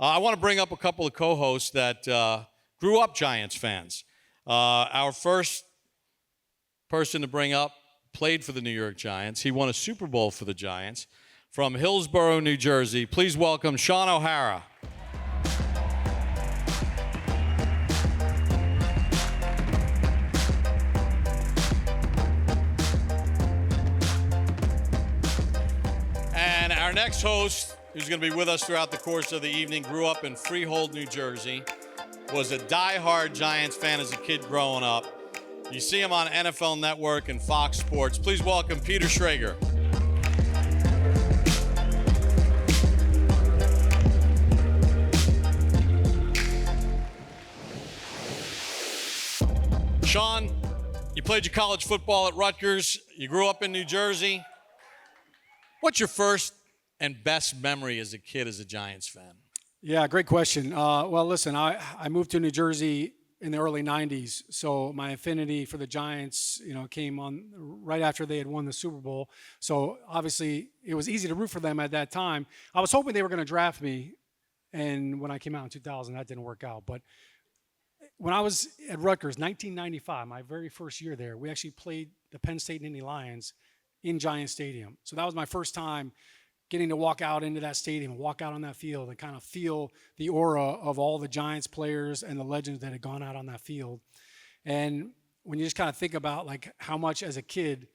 I want to bring up a couple of co-hosts that grew up Giants fans. Our first person to bring up played for the New York Giants. He won a Super Bowl for the Giants. From Hillsborough, New Jersey, please welcome Sean O'Hara. And our next host, who's going to be with us throughout the course of the evening, grew up in Freehold, New Jersey, was a diehard Giants fan as a kid growing up. You see him on NFL Network and Fox Sports. Please welcome Peter Schrager. Sean, you played your college football at Rutgers. You grew up in New Jersey. What's your first and best memory as a kid as a Giants fan? Yeah, great question. Well, listen, I moved to New Jersey in the early 90s, so my affinity for the Giants, came on right after they had won the Super Bowl. So obviously, it was easy to root for them at that time. I was hoping they were going to draft me, and when I came out in 2000, that didn't work out. But when I was at Rutgers, 1995, my very first year there, we actually played the Penn State Nittany Lions in Giant Stadium. So that was my first time getting to walk out into that stadium and walk out on that field and kind of feel the aura of all the Giants players and the legends that had gone out on that field. And when you just kind of think about like how much as a kid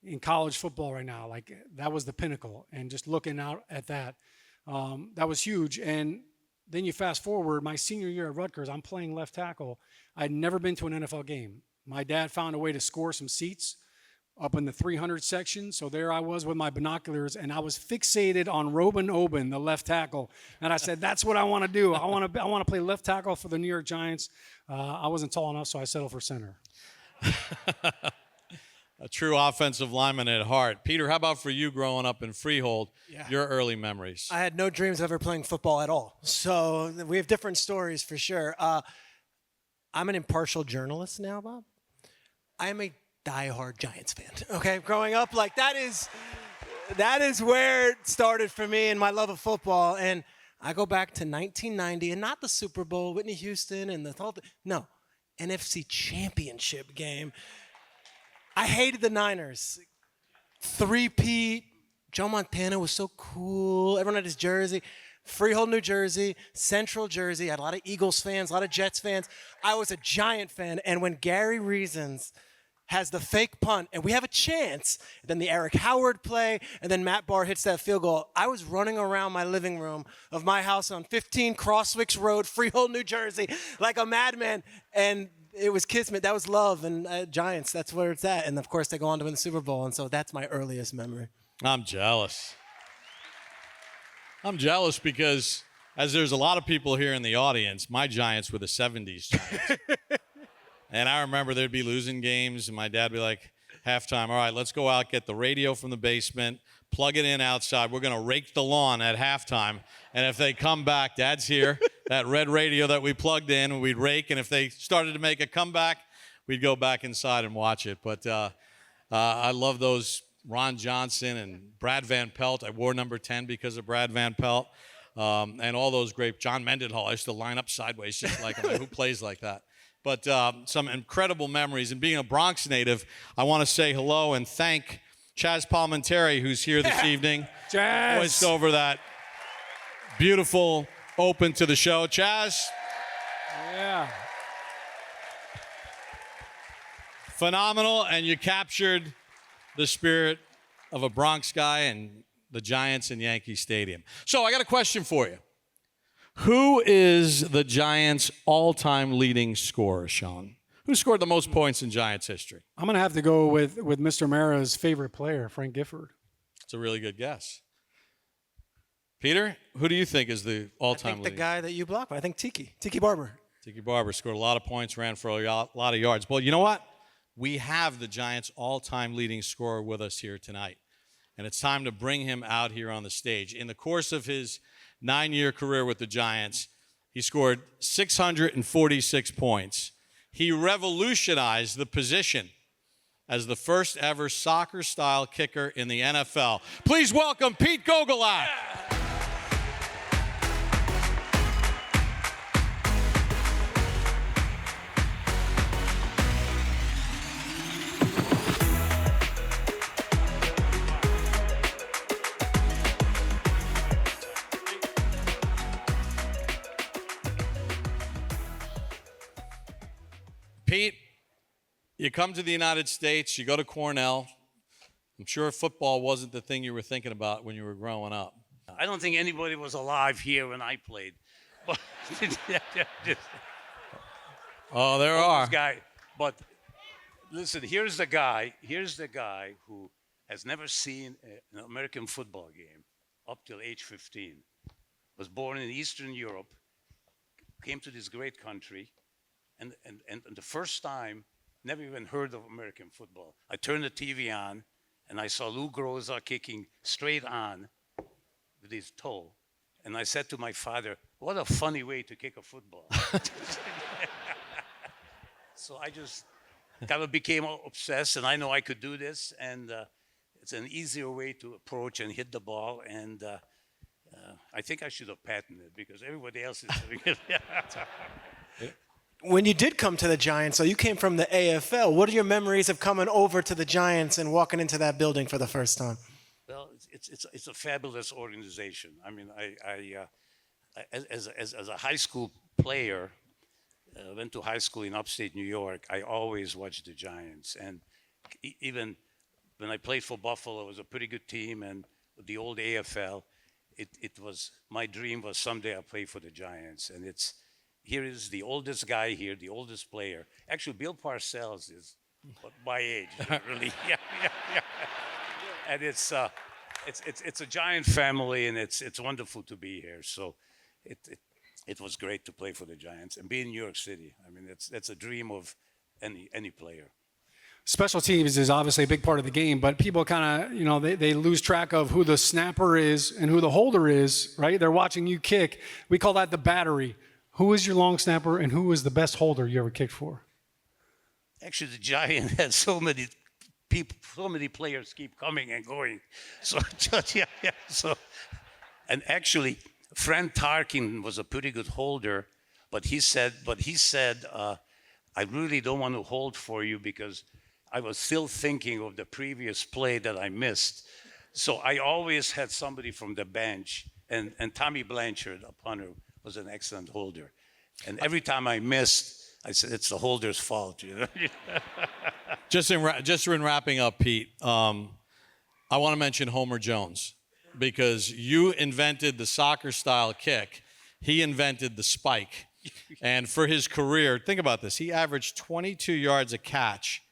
in college football right now, like that was the pinnacle, and just looking out at that, that was huge. And then you fast forward, my senior year at Rutgers, I'm playing left tackle. I'd never been to an NFL game. My dad found a way to score some seats up in the 300 section. So there I was with my binoculars, and I was fixated on Robin Oben, the left tackle. And I said, that's what I want to do. I want to play left tackle for the New York Giants. I wasn't tall enough, so I settled for center. A true offensive lineman at heart. Peter, how about for you growing up in Freehold, your early memories? I had no dreams of ever playing football at all. So we have different stories for sure. I'm an impartial journalist now, Bob. I am a diehard Giants fan. Okay, growing up, like that is where it started for me and my love of football. And I go back to 1990, and not the Super Bowl, Whitney Houston, and the whole thing. No, NFC Championship game. I hated the Niners. 3-peat. Joe Montana was so cool. Everyone had his jersey. Freehold, New Jersey, Central Jersey. I had a lot of Eagles fans, a lot of Jets fans. I was a Giant fan. And when Gary Reasons has the fake punt, and we have a chance, then the Eric Howard play, and then Matt Barr hits that field goal, I was running around my living room of my house on 15 Crosswicks Road, Freehold, New Jersey, like a madman. And it was kismet. That was love. And Giants, that's where it's at. And, of course, they go on to win the Super Bowl. And so that's my earliest memory. I'm jealous. I'm jealous because, as there's a lot of people here in the audience, my Giants were the 70s Giants. And I remember they'd be losing games, and my dad would be like, halftime, all right, let's go out, get the radio from the basement, plug it in outside. We're going to rake the lawn at halftime. And if they come back, Dad's here, that red radio that we plugged in, we'd rake. And if they started to make a comeback, we'd go back inside and watch it. But I love those Ron Johnson and Brad Van Pelt. I wore number 10 because of Brad Van Pelt. And all those great, John Mendenhall. I used to line up sideways just like him. Who plays like that? But some incredible memories. And being a Bronx native, I want to say hello and thank Chaz Palminteri, who's here this evening. Chaz! Voiced over that beautiful open to the show. Chaz? Yeah. Phenomenal, and you captured the spirit of a Bronx guy and the Giants in Yankee Stadium. So I got a question for you. Who is the Giants' all-time leading scorer, Sean? Who scored the most points in Giants history? I'm going to have to go with Mr. Mara's favorite player, Frank Gifford. It's a really good guess. Peter, who do you think is the all-time leading? I think the guy that you blocked. I think Tiki Barber. Tiki Barber scored a lot of points, ran for a lot of yards. Well, you know what? We have the Giants' all-time leading scorer with us here tonight. And it's time to bring him out here on the stage. In the course of his 9-year career with the Giants, he scored 646 points. He revolutionized the position as the first ever soccer-style kicker in the NFL. Please welcome Pete Gogolak. Pete, you come to the United States, you go to Cornell. I'm sure football wasn't the thing you were thinking about when you were growing up. I don't think anybody was alive here when I played. But Oh, there are. this guy. But listen, here's the guy who has never seen an American football game up till age 15. Was born in Eastern Europe, came to this great country, and the first time, never even heard of American football. I turned the TV on, and I saw Lou Groza kicking straight on with his toe. And I said to my father, what a funny way to kick a football. So I just kind of became obsessed, and I know I could do this, and it's an easier way to approach and hit the ball, and I think I should have patented it because everybody else is doing it. When you did come to the Giants, so you came from the AFL. What are your memories of coming over to the Giants and walking into that building for the first time? Well, it's a fabulous organization. I mean, as a high school player, went to high school in upstate New York. I always watched the Giants, and even when I played for Buffalo, it was a pretty good team, and the old AFL. It was my dream was someday I'll play for the Giants, and here is the oldest guy here, the oldest player. Actually, Bill Parcells is my age, really. Yeah. And it's a Giant family, and it's wonderful to be here. So it was great to play for the Giants and be in New York City. I mean, that's a dream of any player. Special teams is obviously a big part of the game, but people kind of, they lose track of who the snapper is and who the holder is, right? They're watching you kick. We call that the battery. Who is your long snapper and who is the best holder you ever kicked for? Actually, the Giant has so many people, so many players keep coming and going. So, yeah. So, and actually, Frank Tarkin was a pretty good holder, but he said, I really don't want to hold for you because I was still thinking of the previous play that I missed. So I always had somebody from the bench, and Tommy Blanchard, a punter, was an excellent holder. And every time I missed, I said, it's the holder's fault. Just in wrapping up, Pete, I want to mention Homer Jones because you invented the soccer-style kick. He invented the spike. And for his career, think about this. He averaged 22 yards a catch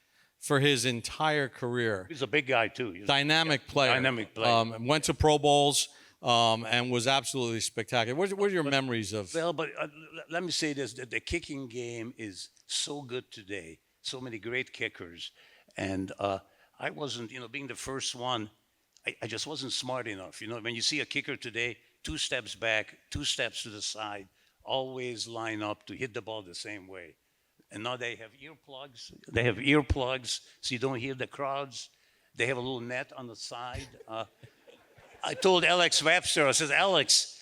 for his entire career. He's a big guy, too. Dynamic player. Dynamic player. Went to Pro Bowls and was absolutely spectacular. What are your memories of? Well, but let me say this. The kicking game is so good today. So many great kickers. And I wasn't, being the first one, I just wasn't smart enough. When you see a kicker today, 2 steps back, 2 steps to the side, always line up to hit the ball the same way. And now they have earplugs. They have earplugs so you don't hear the crowds. They have a little net on the side. I told Alex Webster, I said, Alex,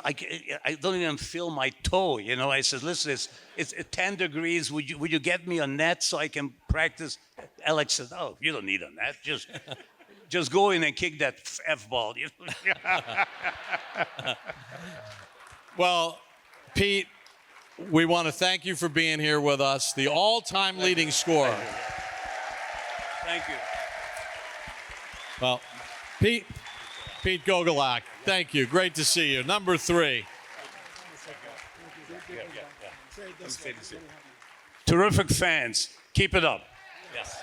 I don't even feel my toe. I said, listen, it's 10 degrees. Would you get me a net so I can practice? Alex said, oh, you don't need a net. Just go in and kick that F-ball. Well, Pete, we want to thank you for being here with us, the all-time leading scorer. Thank you. Well, Pete Gogolak, thank you. Great to see you. Number 3. Terrific fans. Keep it up. Yes.